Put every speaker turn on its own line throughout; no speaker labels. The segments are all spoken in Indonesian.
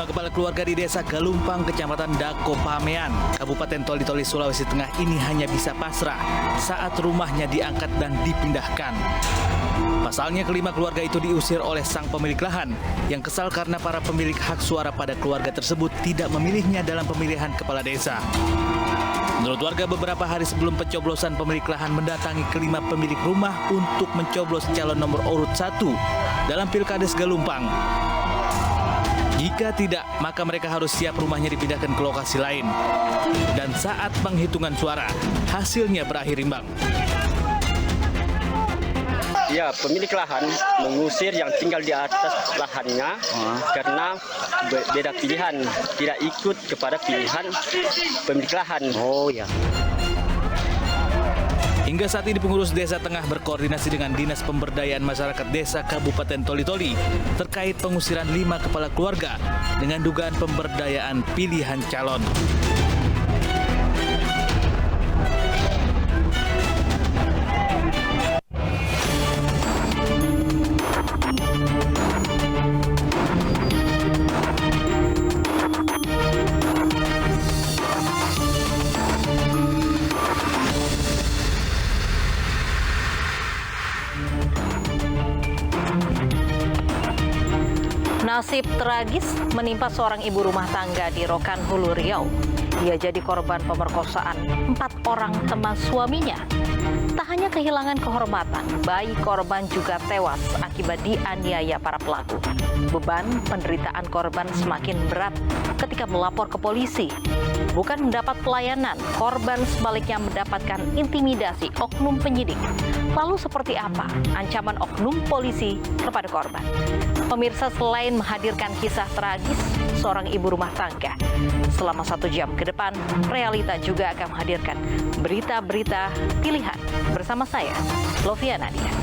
Kelima kepala keluarga di Desa Galumpang, Kecamatan Dako Pamean, Kabupaten Toli-Toli, Sulawesi Tengah ini hanya bisa pasrah saat rumahnya diangkat dan dipindahkan. Pasalnya kelima keluarga itu diusir oleh sang pemilik lahan yang kesal karena para pemilik hak suara pada keluarga tersebut tidak memilihnya dalam pemilihan kepala desa. Menurut warga, beberapa hari sebelum pencoblosan, pemilik lahan mendatangi kelima pemilik rumah untuk mencoblos calon nomor urut 1 dalam Pilkades Galumpang. Jika tidak, maka mereka harus siap rumahnya dipindahkan ke lokasi lain. Dan saat penghitungan suara, hasilnya berakhir imbang.
Ya, pemilik lahan mengusir yang tinggal di atas lahannya karena beda pilihan, tidak ikut kepada pilihan pemilik lahan. Oh ya.
Hingga saat ini pengurus desa tengah berkoordinasi dengan Dinas Pemberdayaan Masyarakat Desa Kabupaten Toli-Toli terkait pengusiran 5 kepala keluarga dengan dugaan pemberdayaan pilihan calon.
Nasib tragis menimpa seorang ibu rumah tangga di Rokan Hulu, Riau. Ia jadi korban pemerkosaan 4 orang teman suaminya. Tak hanya kehilangan kehormatan, bayi korban juga tewas akibat dianiaya para pelaku. Beban penderitaan korban semakin berat ketika melapor ke polisi. Bukan mendapat pelayanan, korban sebaliknya mendapatkan intimidasi oknum penyidik. Lalu seperti apa ancaman oknum polisi kepada korban? Pemirsa, selain menghadirkan kisah tragis seorang ibu rumah tangga, selama 1 jam ke depan, Realita juga akan menghadirkan berita-berita pilihan bersama saya, Lovia Nadia.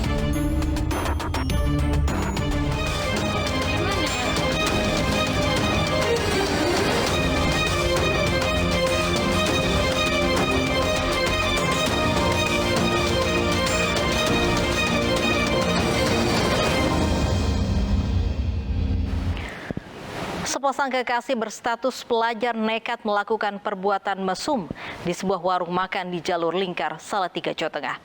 Sepasang kekasih berstatus pelajar nekat melakukan perbuatan mesum di sebuah warung makan di Jalur Lingkar, Salatiga, Jawa Tengah.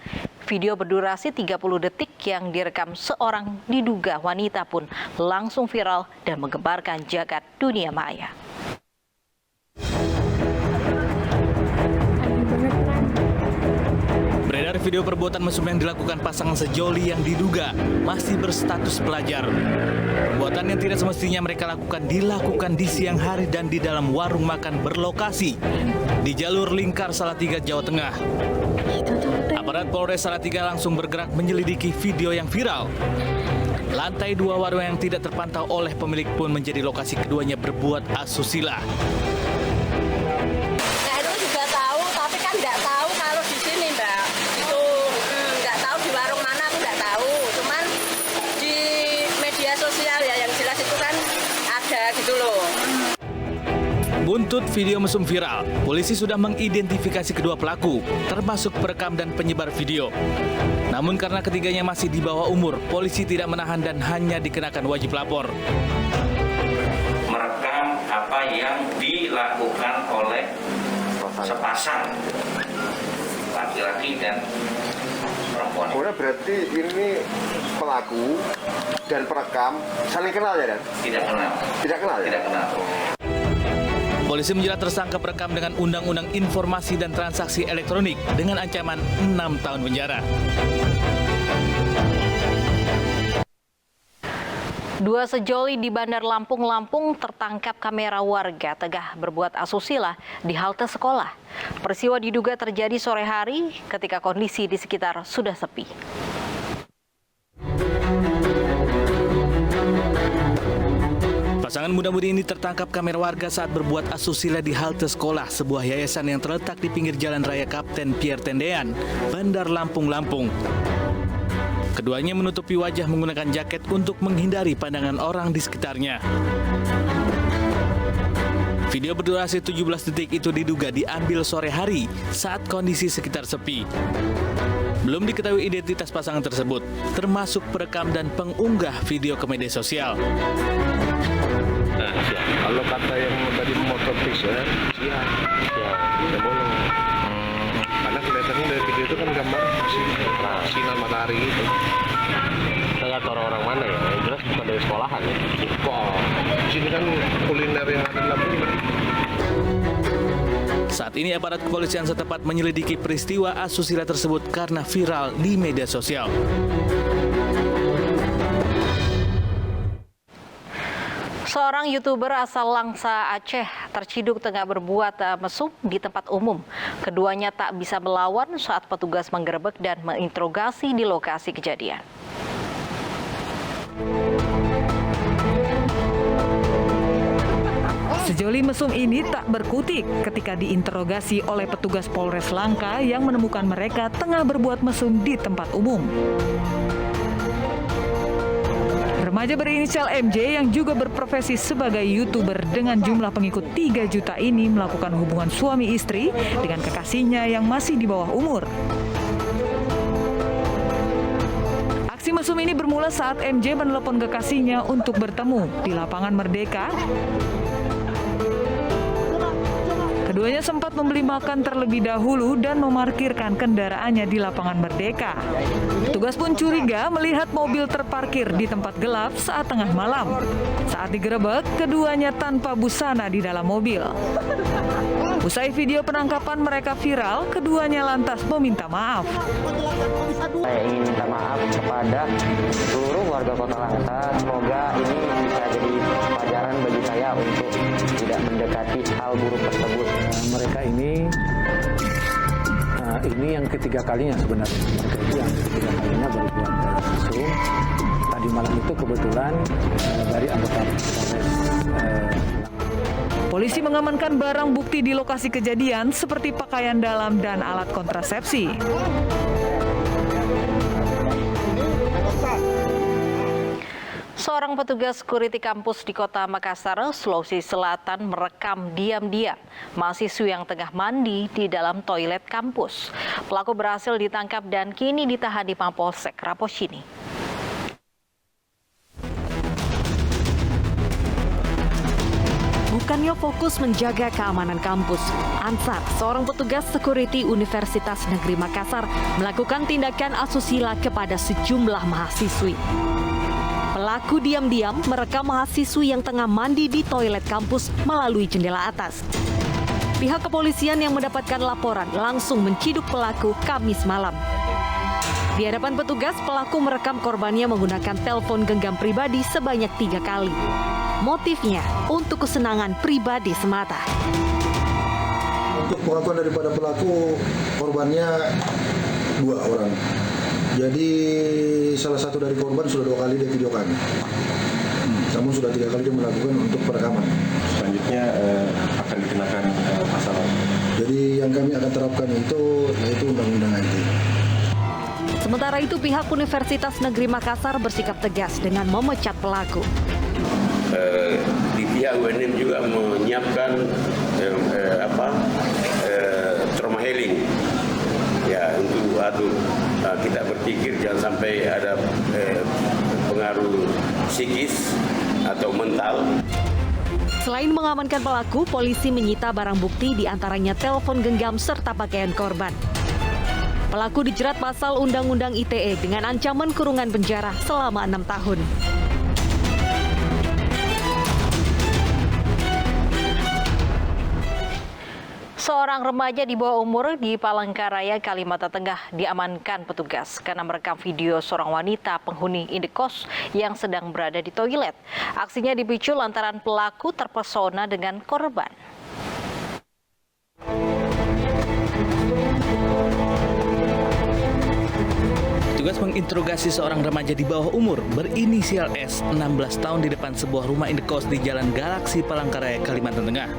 Video berdurasi 30 detik yang direkam seorang diduga wanita pun langsung viral dan menggemparkan jagat dunia maya.
Beredar video perbuatan mesum yang dilakukan pasangan sejoli yang diduga masih berstatus pelajar. Perbuatan yang tidak semestinya mereka dilakukan di siang hari dan di dalam warung makan berlokasi di Jalur Lingkar, Salatiga, Jawa Tengah. Aparat Polres Salatiga langsung bergerak menyelidiki video yang viral. Lantai 2 warung yang tidak terpantau oleh pemilik pun menjadi lokasi keduanya berbuat asusila. Buntut video mesum viral, polisi sudah mengidentifikasi kedua pelaku, termasuk perekam dan penyebar video. Namun karena ketiganya masih di bawah umur, polisi tidak menahan dan hanya dikenakan wajib lapor.
Merekam apa yang dilakukan oleh sepasang laki-laki dan perempuan.
Oh, berarti ini pelaku dan perekam saling kenal ya, Dan?
Tidak kenal.
Tidak kenal ya?
Tidak kenal.
Polisi menjerat tersangka perekam dengan Undang-Undang Informasi dan Transaksi Elektronik dengan ancaman 6 tahun penjara.
Dua sejoli di Bandar Lampung tertangkap kamera warga tengah berbuat asusila di halte sekolah. Peristiwa diduga terjadi sore hari ketika kondisi di sekitar sudah sepi.
Pasangan muda-mudi ini tertangkap kamera warga saat berbuat asusila di halte sekolah, sebuah yayasan yang terletak di pinggir Jalan Raya Kapten Pierre Tendean, Bandar Lampung. Keduanya menutupi wajah menggunakan jaket untuk menghindari pandangan orang di sekitarnya. Video berdurasi 17 detik itu diduga diambil sore hari saat kondisi sekitar sepi. Belum diketahui identitas pasangan tersebut, termasuk perekam dan pengunggah video ke media sosial.
siap. Kalau kata yang tadi motor fixer, siap. Tidak bolong. Karena kelihatannya dari video itu kan gambar sinar matahari gitu.
Saya kata orang-orang mana ya? Yang jelas bukan dari sekolahan ya.
Kok di sini kan kuliner yang ada dalam rumah.
Saat ini aparat kepolisian setempat menyelidiki peristiwa asusila tersebut karena viral di media sosial.
Seorang YouTuber asal Langsa, Aceh terciduk tengah berbuat mesum di tempat umum. Keduanya tak bisa melawan saat petugas menggerebek dan menginterogasi di lokasi kejadian.
Sejoli mesum ini tak berkutik ketika diinterogasi oleh petugas Polres Langka yang menemukan mereka tengah berbuat mesum di tempat umum. Remaja berinisial MJ yang juga berprofesi sebagai YouTuber dengan jumlah pengikut 3 juta ini melakukan hubungan suami istri dengan kekasihnya yang masih di bawah umur. Aksi mesum ini bermula saat MJ menelepon kekasihnya untuk bertemu di lapangan Merdeka. Keduanya sempat membeli makan terlebih dahulu dan memarkirkan kendaraannya di lapangan Merdeka. Petugas pun curiga melihat mobil terparkir di tempat gelap saat tengah malam. Saat digerebek, keduanya tanpa busana di dalam mobil. Usai video penangkapan mereka viral, keduanya lantas meminta maaf.
Saya ingin minta maaf kepada seluruh warga Kota Langsa. Semoga ini bisa jadi pelajaran bagi saya untuk tidak mendekati hal buruk tersebut.
Mereka ini yang ketiga kalinya sebenarnya. Mereka itu yang ketiga kalinya berbuat mesum. Tadi malam itu kebetulan dari anggota Polres.
Polisi mengamankan barang bukti di lokasi kejadian seperti pakaian dalam dan alat kontrasepsi.
Seorang petugas security kampus di Kota Makassar, Sulawesi Selatan merekam diam-diam mahasiswa yang tengah mandi di dalam toilet kampus. Pelaku berhasil ditangkap dan kini ditahan di Mapolsek Raposhini.
Bukannya fokus menjaga keamanan kampus, Ansar, seorang petugas security Universitas Negeri Makassar, melakukan tindakan asusila kepada sejumlah mahasiswi. Pelaku diam-diam merekam mahasiswi yang tengah mandi di toilet kampus melalui jendela atas. Pihak kepolisian yang mendapatkan laporan langsung menciduk pelaku Kamis malam. Di hadapan petugas, pelaku merekam korbannya menggunakan telepon genggam pribadi sebanyak 3 kali. Motifnya untuk kesenangan pribadi semata.
Untuk pengakuan daripada pelaku, korbannya 2 orang. Jadi salah satu dari korban sudah 2 kali dia videokan. Namun sudah 3 kali dia melakukan untuk perekaman.
Selanjutnya akan dikenakan pasal.
Jadi yang kami akan terapkan itu yaitu undang-undang IT.
Sementara itu pihak Universitas Negeri Makassar bersikap tegas dengan memecat pelaku.
Di pihak UNM juga menyiapkan trauma healing. Ya, untuk kita berpikir jangan sampai ada pengaruh psikis atau mental.
Selain mengamankan pelaku, polisi menyita barang bukti diantaranya telepon genggam serta pakaian korban. Pelaku dijerat pasal Undang-Undang ITE dengan ancaman kurungan penjara selama 6 tahun.
Seorang remaja di bawah umur di Palangkaraya, Kalimantan Tengah diamankan petugas karena merekam video seorang wanita penghuni indekos yang sedang berada di toilet. Aksinya dipicu lantaran pelaku terpesona dengan korban.
Petugas menginterogasi seorang remaja di bawah umur berinisial S, 16 tahun di depan sebuah rumah indekos di Jalan Galaksi, Palangkaraya, Kalimantan Tengah.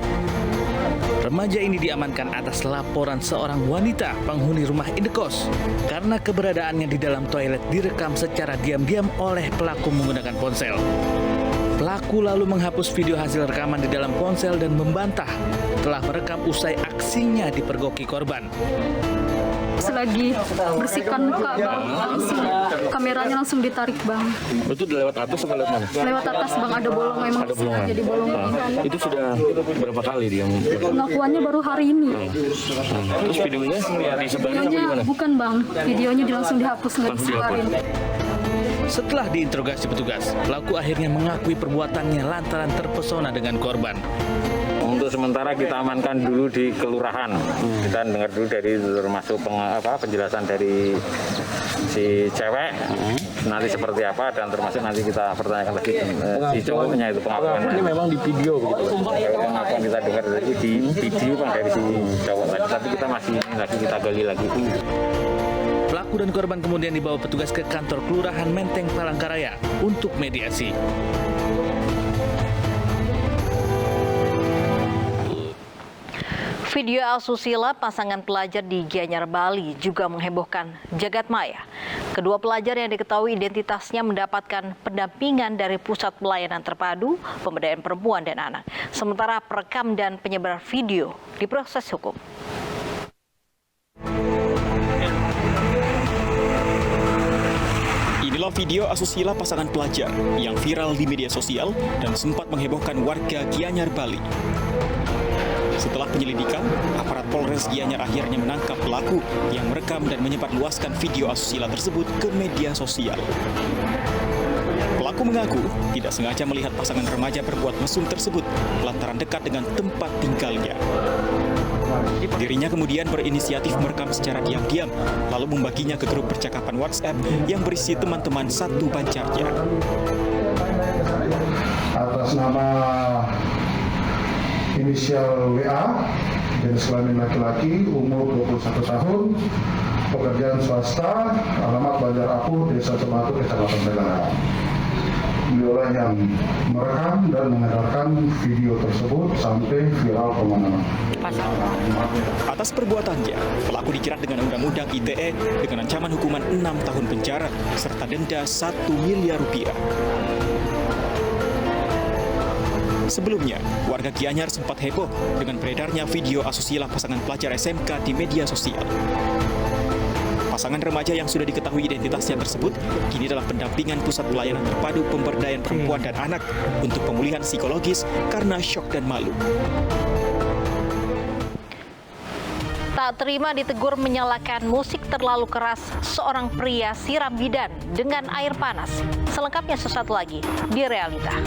Remaja ini diamankan atas laporan seorang wanita penghuni rumah indekos karena keberadaannya di dalam toilet direkam secara diam-diam oleh pelaku menggunakan ponsel. Pelaku lalu menghapus video hasil rekaman di dalam ponsel dan membantah telah merekam usai aksinya dipergoki korban.
selagi bersihkan muka bang, langsung kameranya langsung ditarik bang.
Itu lewat atas atau lewat mana?
Lewat atas bang, ada bolong memang.
Ada bolongan.
Jadi bolong.
Itu sudah berapa kali dia?
Pengakuannya baru hari ini.
Terus videonya disebarin apa
Videonya
gimana?
bukan bang, videonya langsung dihapus, nggak disebarin.
Setelah diinterogasi petugas, pelaku akhirnya mengakui perbuatannya lantaran terpesona dengan korban.
Untuk sementara kita amankan dulu di kelurahan. Kita dengar dulu dari termasuk penjelasan dari si cewek nanti seperti apa, dan termasuk nanti kita pertanyakan lagi si cowoknya itu pengakuan.
Ini memang di video begitu.
Pengakuan kita dengar dari di video bang dari si cowok tadi, tapi kita masih ini lagi, kita gali lagi.
Pelaku dan korban kemudian dibawa petugas ke kantor Kelurahan Menteng Palangkaraya untuk mediasi.
Video asusila pasangan pelajar di Gianyar, Bali juga menghebohkan jagat maya. Kedua pelajar yang diketahui identitasnya mendapatkan pendampingan dari Pusat Pelayanan Terpadu Pemberdayaan Perempuan dan Anak. Sementara perekam dan penyebaran video diproses hukum.
Inilah video asusila pasangan pelajar yang viral di media sosial dan sempat menghebohkan warga Gianyar, Bali. Setelah penyelidikan, aparat Polres Gianyar akhirnya menangkap pelaku yang merekam dan menyebarluaskan video asusila tersebut ke media sosial. Pelaku mengaku tidak sengaja melihat pasangan remaja berbuat mesum tersebut lantaran dekat dengan tempat tinggalnya. Dirinya kemudian berinisiatif merekam secara diam-diam, lalu membaginya ke grup percakapan WhatsApp yang berisi teman-teman satu banjarnya.
Atas nama inisial WA, jenis kelamin laki-laki, umur 21 tahun, pekerjaan swasta, alamat Banjar Apu, Desa Cematu, Kecamatan Belara. Beliaulah yang merekam dan mengedarkan video tersebut sampai viral kemana-mana.
Atas perbuatannya, pelaku dijerat dengan Undang-Undang ITE dengan ancaman hukuman 6 tahun penjara serta denda 1 miliar rupiah. Sebelumnya, warga Gianyar sempat heboh dengan beredarnya video asusila pasangan pelajar SMK di media sosial. Pasangan remaja yang sudah diketahui identitasnya tersebut kini dalam pendampingan Pusat Pelayanan Terpadu Pemberdayaan Perempuan dan Anak untuk pemulihan psikologis karena syok dan malu.
Tak terima ditegur menyalakan musik terlalu keras, seorang pria siram bidan dengan air panas. Selengkapnya sesaat lagi di Realita.